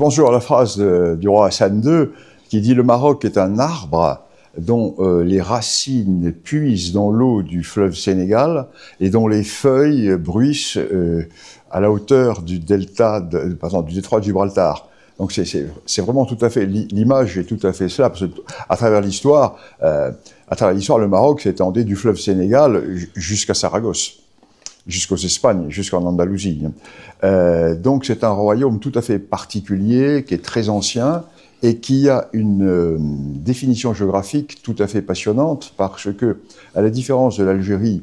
pense toujours à la phrase du roi Hassan II qui dit « Le Maroc est un arbre dont les racines puisent dans l'eau du fleuve Sénégal et dont les feuilles bruissent à la hauteur du delta, par exemple, du détroit de Gibraltar. » Donc c'est vraiment tout à fait, l'image est tout à fait cela, parce que à travers l'histoire, le Maroc s'étendait du fleuve Sénégal jusqu'à Saragosse, jusqu'aux Espagnes, jusqu'en Andalousie. Donc c'est un royaume tout à fait particulier, qui est très ancien, et qui a une définition géographique tout à fait passionnante, parce que, à la différence de l'Algérie,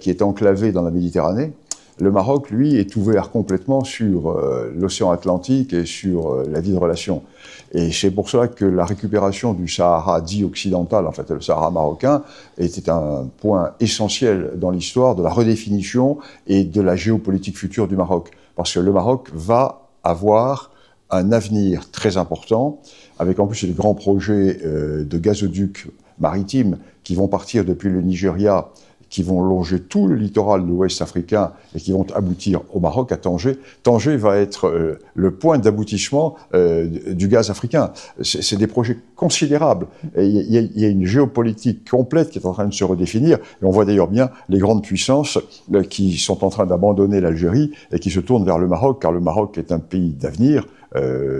qui est enclavée dans la Méditerranée, le Maroc, lui, est ouvert complètement sur l'océan Atlantique et sur la vie de relation. Et c'est pour cela que la récupération du Sahara dit occidental, en fait le Sahara marocain, était un point essentiel dans l'histoire de la redéfinition et de la géopolitique future du Maroc. Parce que le Maroc va avoir un avenir très important, avec en plus des grands projets de gazoducs maritimes qui vont partir depuis le Nigeria, qui vont longer tout le littoral de l'Ouest africain et qui vont aboutir au Maroc, à Tanger. Tanger va être le point d'aboutissement du gaz africain. C'est des projets considérables. Il y a une géopolitique complète qui est en train de se redéfinir. Et on voit d'ailleurs bien les grandes puissances qui sont en train d'abandonner l'Algérie et qui se tournent vers le Maroc, car le Maroc est un pays d'avenir,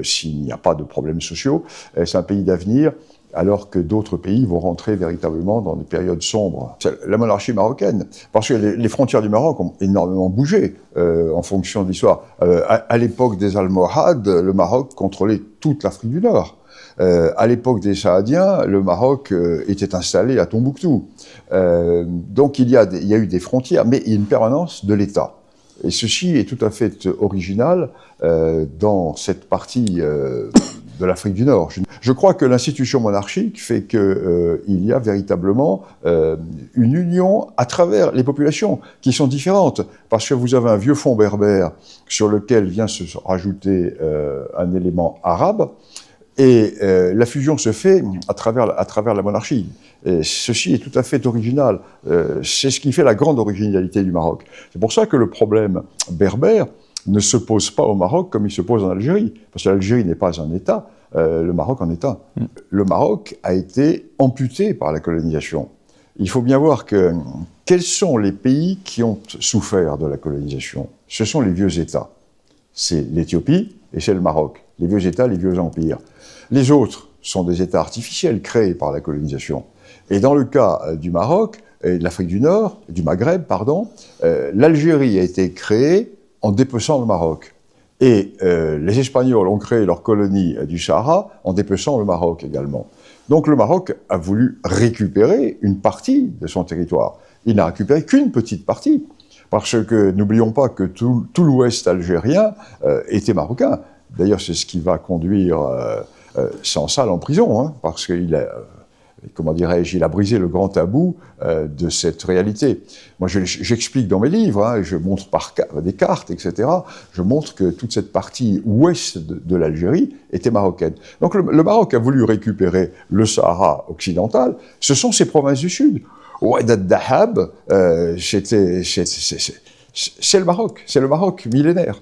s'il n'y a pas de problèmes sociaux. C'est un pays d'avenir, alors que d'autres pays vont rentrer véritablement dans des périodes sombres. C'est la monarchie marocaine, parce que les frontières du Maroc ont énormément bougé en fonction de l'histoire. À l'époque des Almohades, le Maroc contrôlait toute l'Afrique du Nord. À l'époque des Saadiens, le Maroc était installé à Tombouctou. Donc il y a eu des frontières, mais il y a une permanence de l'État. Et ceci est tout à fait original dans cette partie de l'Afrique du Nord. Je crois que l'institution monarchique fait qu'il y a véritablement une union à travers les populations qui sont différentes, parce que vous avez un vieux fond berbère sur lequel vient se rajouter un élément arabe, et la fusion se fait à travers la monarchie. Et ceci est tout à fait original. C'est ce qui fait la grande originalité du Maroc. C'est pour ça que le problème berbère ne se pose pas au Maroc comme il se pose en Algérie. Parce que l'Algérie n'est pas un État, le Maroc en est un. Le Maroc a été amputé par la colonisation. Il faut bien voir quels sont les pays qui ont souffert de la colonisation. Ce sont les vieux États. C'est l'Éthiopie et c'est le Maroc. Les vieux États, les vieux empires. Les autres sont des États artificiels créés par la colonisation. Et dans le cas du Maroc, et de l'Afrique du Nord, du Maghreb, pardon, l'Algérie a été créée en dépeçant le Maroc. Et les Espagnols ont créé leur colonie du Sahara en dépeçant le Maroc également. Donc le Maroc a voulu récupérer une partie de son territoire. Il n'a récupéré qu'une petite partie, parce que n'oublions pas que tout l'ouest algérien était marocain. D'ailleurs, c'est ce qui va conduire Sansal en prison, hein, parce qu'il a... comment dirais-je, il a brisé le grand tabou de cette réalité. Moi, j'explique dans mes livres, hein, je montre par des cartes, etc., je montre que toute cette partie ouest de l'Algérie était marocaine. Donc le Maroc a voulu récupérer le Sahara occidental, ce sont ses provinces du sud. Oued ad-Dahab, c'est le Maroc millénaire.